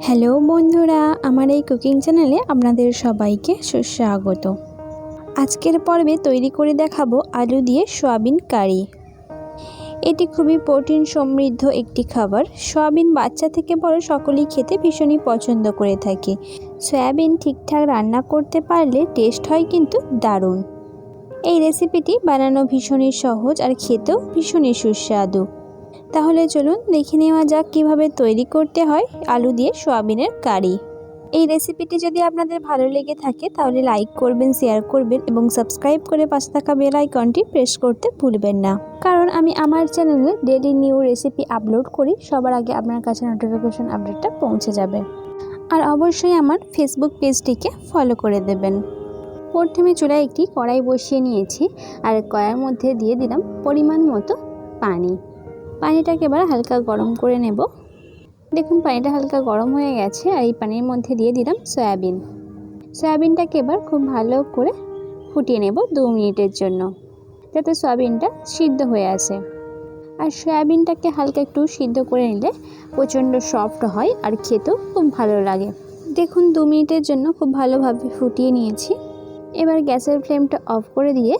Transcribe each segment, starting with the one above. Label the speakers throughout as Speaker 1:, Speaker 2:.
Speaker 1: Hello বন্ধুরা, আমার এই কুকিং চ্যানেলে আপনাদের সবাইকে সুস্বাগত। আজকের পর্বে তৈরি করে দেখাবো আলু দিয়ে সয়াবিন কারি। এটি খুবই প্রোটিন সমৃদ্ধ একটি খাবার। সয়াবিন বাচ্চা থেকে বড় সকলেই খেতে ভীষণই পছন্দ করে থাকে। সয়াবিন ঠিকঠাক রান্না করতে পারলে টেস্ট হয় কিন্তু দারুণ। এই রেসিপিটি বানানো ভীষণই সহজ আর খেতেও ভীষণই সুস্বাদু। তাহলে চলুন দেখে নেওয়া যাক কীভাবে তৈরি করতে হয় আলু দিয়ে সয়াবিনের কারি। এই রেসিপিটি যদি আপনাদের ভালো লেগে থাকে তাহলে লাইক করবেন, শেয়ার করবেন এবং সাবস্ক্রাইব করে পাশে থাকা বেল আইকনটি প্রেস করতে ভুলবেন না, কারণ আমি আমার চ্যানেলে ডেইলি নিউ রেসিপি আপলোড করি। সবার আগে আপনার কাছে নোটিফিকেশন আপডেটটা পৌঁছে যাবে। আর অবশ্যই আমার ফেসবুক পেজটিকে ফলো করে দেবেন। প্রথমে চুলায় একটি কড়াই বসিয়ে নিয়েছি আর কড়াইয়ের মধ্যে দিয়ে দিলাম পরিমাণ মতো পানি। পানিটাকে এবার হালকা গরম করে নেব। দেখুন পানিটা হালকা গরম হয়ে গেছে আর এই পানির মধ্যে দিয়ে দিলাম সয়াবিনটাকে এবার খুব ভালো করে ফুটিয়ে নেব 2 মিনিটের জন্য, যাতে সয়াবিনটা সিদ্ধ হয়ে আসে। আর সয়াবিনটাকে হালকা একটু সিদ্ধ করে নিলে প্রচণ্ড সফট হয় আর খেতেও খুব ভালো লাগে। দেখুন 2 মিনিটের জন্য খুব ভালোভাবে ফুটিয়ে নিয়েছি। এবার গ্যাসের ফ্লেমটা অফ করে দিয়ে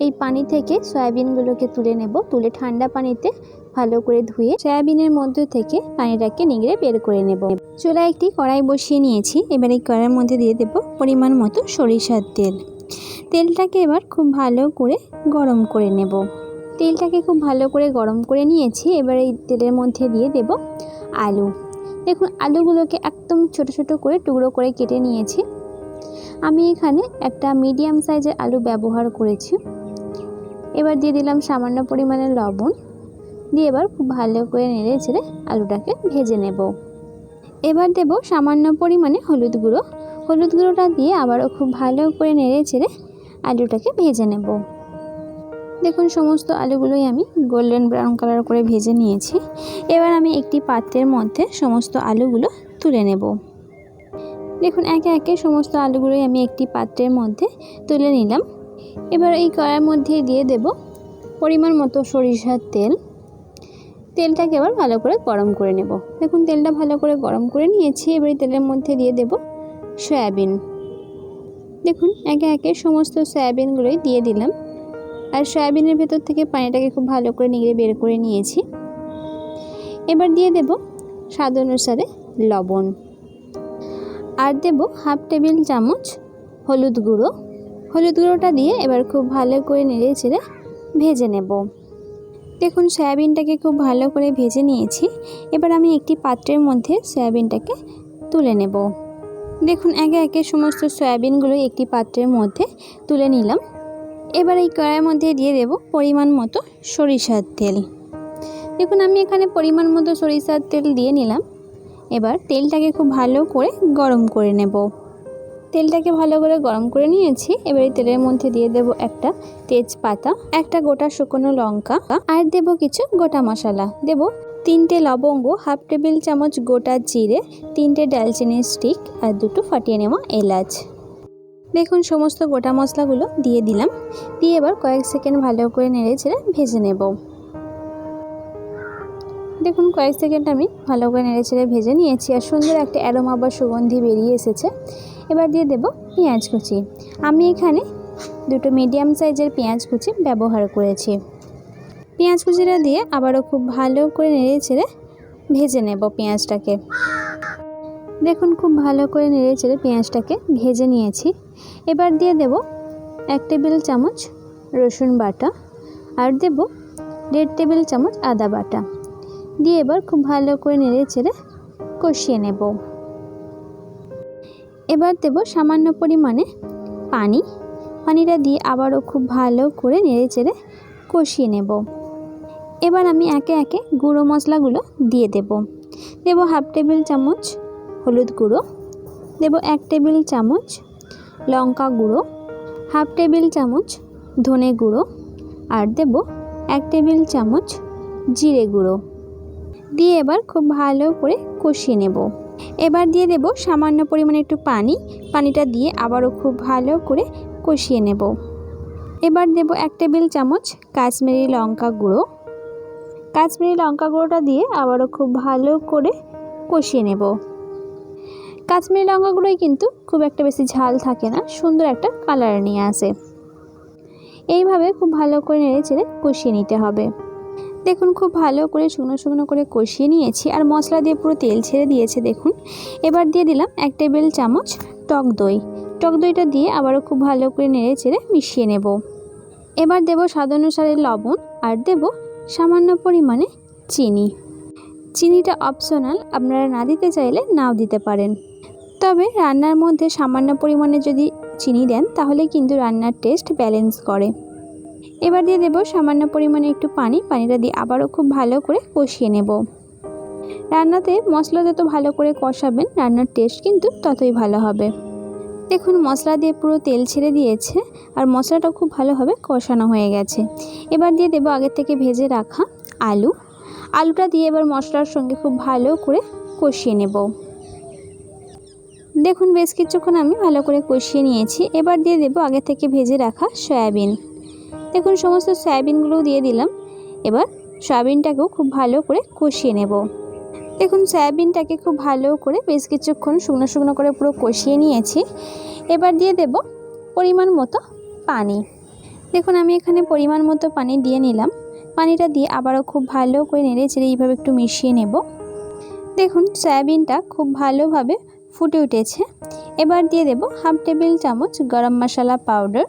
Speaker 1: এই পানি থেকে সয়াবিনগুলোকে তুলে নেব। তুলে ঠান্ডা পানিতে ভালো করে ধুয়ে সয়াবিনের মধ্যে থেকে পানিটাকে নিগড়ে বের করে নেব। চুলায় একটি কড়াই বসিয়ে নিয়েছি। এবার এই কড়াইয়ের মধ্যে দিয়ে দেব পরিমাণ মতো সরিষার তেল। তেলটাকে এবার খুব ভালো করে গরম করে নেব। তেলটাকে খুব ভালো করে গরম করে নিয়েছি। এবার এই তেলের মধ্যে দিয়ে দেব আলু। দেখুন আলুগুলোকে একদম ছোট ছোট করে টুকরো করে কেটে নিয়েছি। আমি এখানে একটা মিডিয়াম সাইজের আলু ব্যবহার করেছি। এবার দিয়ে দিলাম সামান্য পরিমাণে লবণ, দিয়ে এবার খুব ভালো করে নেড়ে ছেড়ে আলুটাকে ভেজে নেব। এবার দেব সামান্য পরিমাণে হলুদ গুঁড়োটা দিয়ে আবারও খুব ভালো করে নেড়ে ছেড়ে আলুটাকে ভেজে নেব। দেখুন সমস্ত আলুগুলোই আমি গোল্ডেন ব্রাউন কালার করে ভেজে নিয়েছি। এবার আমি একটি পাত্রের মধ্যে সমস্ত আলুগুলো তুলে নেব। দেখুন একে একে সমস্ত আলুগুলোই আমি একটি পাত্রের মধ্যে তুলে নিলাম। এবার এই কড়াইয়ের মধ্যে দিয়ে দেব পরিমাণ মতো সরিষার তেল। তেলটাকে এবার ভালো করে গরম করে নেব। দেখুন তেলটা ভালো করে গরম করে নিয়েছি। এবার তেলের মধ্যে দিয়ে দেব সয়াবিন। দেখুন একে একে সমস্ত সয়াবিনগুলোই দিয়ে দিলাম। আর সয়াবিনের ভেতর থেকে পানিটাকে খুব ভালো করে নিগড়ে বের করে নিয়েছি। এবার দিয়ে দেব স্বাদ অনুসারে লবণ। আর দেব হাফ টেবিল চামচ হলুদ গুঁড়োটা দিয়ে এবার খুব ভালো করে নেড়ে চেড়ে ভেজে নেব। দেখুন সয়াবিনটাকে খুব ভালো করে ভেজে নিয়েছি। এবার আমি একটি পাত্রের মধ্যে সয়াবিনটাকে তুলে নেব। দেখুন একে একে সমস্ত সয়াবিনগুলো একটি পাত্রের মধ্যে তুলে নিলাম। এবার এই কড়াইয়ের মধ্যে দিয়ে দেব পরিমাণ মতো সরিষার তেল। দেখুন আমি এখানে পরিমাণ মতো সরিষার তেল দিয়ে নিলাম। এবার তেলটাকে খুব ভালো করে গরম করে নেব। তেলটাকে ভালো করে গরম করে নিয়েছি। এবার এই তেলের মধ্যে দিয়ে দেব একটা তেজপাতা, একটা গোটা শুকনো লঙ্কা, আর দেব কিছু গোটা মশলা। দেব 3টে লবঙ্গ, হাফ টেবিল চামচ গোটা জিরে, 3টে ডালচিনির স্টিক আর 2টো ফাটিয়ে নেওয়া এলাচ। দেখুন সমস্ত গোটা মশলাগুলো দিয়ে দিলাম। দিয়ে এবার কয়েক সেকেন্ড ভালো করে নেড়ে ছেড়ে ভেজে নেব। দেখুন কয়েক সেকেন্ড আমি ভালো করে নেড়ে ছেড়ে ভেজে নিয়েছি আর সুন্দর একটা অ্যারোমা বা সুগন্ধি বেরিয়ে এসেছে। এবার দিয়ে দেব পেঁয়াজ কুচি। আমি এখানে 2টো মিডিয়াম সাইজের পেঁয়াজ কুচি ব্যবহার করেছি। পেঁয়াজ কুচিটা দিয়ে আবারও খুব ভালো করে নেড়ে ছেড়ে ভেজে নেব পেঁয়াজটাকে। দেখুন খুব ভালো করে নেড়ে ছেড়ে পেঁয়াজটাকে ভেজে নিয়েছি। এবার দিয়ে দেব 1 টেবিল চামচ রসুন বাটা আর দেব 1.5 টেবিল চামচ আদা বাটা। দিয়ে এবার খুব ভালো করে নেড়ে ছেড়ে কষিয়ে নেব। এবার দেব সামান্য পরিমাণে পানিটা দিয়ে আবারও খুব ভালো করে নেড়ে চেড়ে কষিয়ে নেব। এবার আমি একে একে গুঁড়ো মশলাগুলো দিয়ে দেব। হাফ টেবিল চামচ হলুদ গুঁড়ো, দেব 1 টেবিল চামচ লঙ্কা গুঁড়ো, হাফ টেবিল চামচ ধনে গুঁড়ো আর দেব 1 টেবিল চামচ জিরে গুঁড়ো। দিয়ে এবার খুব ভালো করে কষিয়ে নেব। এবার দিয়ে দেব সামান্য পরিমাণে একটু পানিটা দিয়ে আবারও খুব ভালো করে কষিয়ে নেব। এবার দেব 1 টেবিল চামচ কাশ্মীরি লঙ্কা গুঁড়োটা দিয়ে আবারও খুব ভালো করে কষিয়ে নেব। কাশ্মীরি লঙ্কাগুলোই কিন্তু খুব একটা বেশি ঝাল থাকে না, সুন্দর একটা কালার নিয়ে আসে। এইভাবে খুব ভালো করে নেড়েচেড়ে কষিয়ে নিতে হবে। দেখুন খুব ভালো করে শুকনো শুকনো করে কষিয়ে নিয়েছি আর মশলা দিয়ে পুরো তেল ছেড়ে দিয়েছে দেখুন। এবার দিয়ে দিলাম 1 টেবিল চামচ টক দই। টক দইটা দিয়ে আবারও খুব ভালো করে নেড়েচেড়ে মিশিয়ে নেব। এবার দেব স্বাদ অনুসারে লবণ আর দেব সামান্য পরিমাণে চিনি। চিনিটা অপশনাল, আপনারা না দিতে চাইলে নাও দিতে পারেন, তবে রান্নার মধ্যে সামান্য পরিমাণে যদি চিনি দেন তাহলে কিন্তু রান্নার টেস্ট ব্যালেন্স করে। এবার দিয়ে দেব সামান্য পরিমাণে একটু পানি। পানিটা দিয়ে আবারও খুব ভালো করে কষিয়ে নেব। রান্নাতে মশলা যত ভালো করে কষাবেন রান্নার টেস্ট কিন্তু ততই ভালো হবে। দেখুন মশলা দিয়ে পুরো তেল ছেড়ে দিয়েছে আর মশলাটাও খুব ভালোভাবে কষানো হয়ে গেছে। এবার দিয়ে দেব আগে থেকে ভেজে রাখা আলুটা দিয়ে এবার মশলার সঙ্গে খুব ভালো করে কষিয়ে নেব। দেখুন বেশ কিছুক্ষণ আমি ভালো করে কষিয়ে নিয়েছি। এবার দিয়ে দেব আগে থেকে ভেজে রাখা সয়াবিন। দেখুন সমস্ত সয়াবিনগুলোও দিয়ে দিলাম। এবার সয়াবিনটাকেও খুব ভালো করে কষিয়ে নেব। দেখুন সয়াবিনটাকে খুব ভালো করে বেশ কিছুক্ষণ শুকনো শুকনো করে পুরো কষিয়ে নিয়েছি। এবার দিয়ে দেব পরিমাণ মতো পানি। দেখুন আমি এখানে পরিমাণ মতো পানি দিয়ে নিলাম। পানিটা দিয়ে আবারও খুব ভালো করে নেড়েচেড়ে এইভাবে একটু মিশিয়ে নেব। দেখুন সয়াবিনটা খুব ভালোভাবে ফুটে উঠেছে। এবার দিয়ে দেব 1/2 টেবিল চামচ গরম মশলা পাউডার।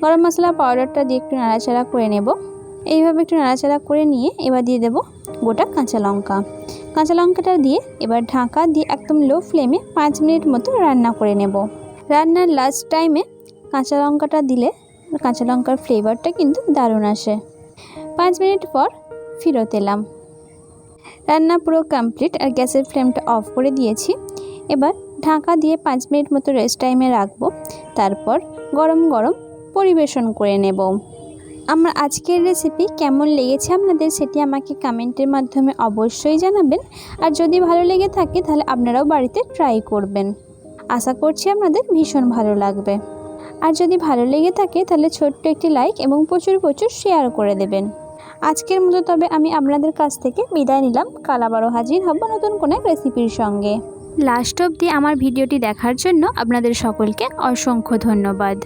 Speaker 1: গরম মশলা পাউডারটা দিয়ে একটু নাড়াচাড়া করে নেব। এইভাবে একটু নাড়াচাড়া করে নিয়ে এবার দিয়ে দেব গোটা কাঁচা লঙ্কা। কাঁচা লঙ্কাটা দিয়ে এবার ঢাকা দিয়ে একদম লো ফ্লেমে 5 মিনিট মতো রান্না করে নেব। রান্নার লাস্ট টাইমে কাঁচা লঙ্কাটা দিলে কাঁচা লঙ্কার ফ্লেভারটা কিন্তু দারুণ আসে। 5 মিনিট পর ফেরত এলাম। রান্না পুরো কমপ্লিট আর গ্যাসের ফ্লেমটা অফ করে দিয়েছি। এবার ঢাকা দিয়ে 5 মিনিট মতো রেস্ট টাইমে রাখবো। তারপর গরম গরম পরিবেশন করে নেব। আমার আজকের রেসিপি কেমন লেগেছে আপনাদের সেটি আমাকে কমেন্টের মাধ্যমে অবশ্যই জানাবেন। আর যদি ভালো লেগে থাকে তাহলে আপনারাও বাড়িতে ট্রাই করবেন। আশা করছি আপনাদের ভীষণ ভালো লাগবে। আর যদি ভালো লেগে থাকে তাহলে ছোট্ট একটি লাইক এবং প্রচুর প্রচুর শেয়ার করে দেবেন। আজকের মতো তবে আমি আপনাদের কাছ থেকে বিদায় নিলাম। কাল আবারও হাজির হব নতুন কোনো রেসিপির সঙ্গে। লাস্ট অবধি আমার ভিডিওটি দেখার জন্য আপনাদের সকলকে অসংখ্য ধন্যবাদ।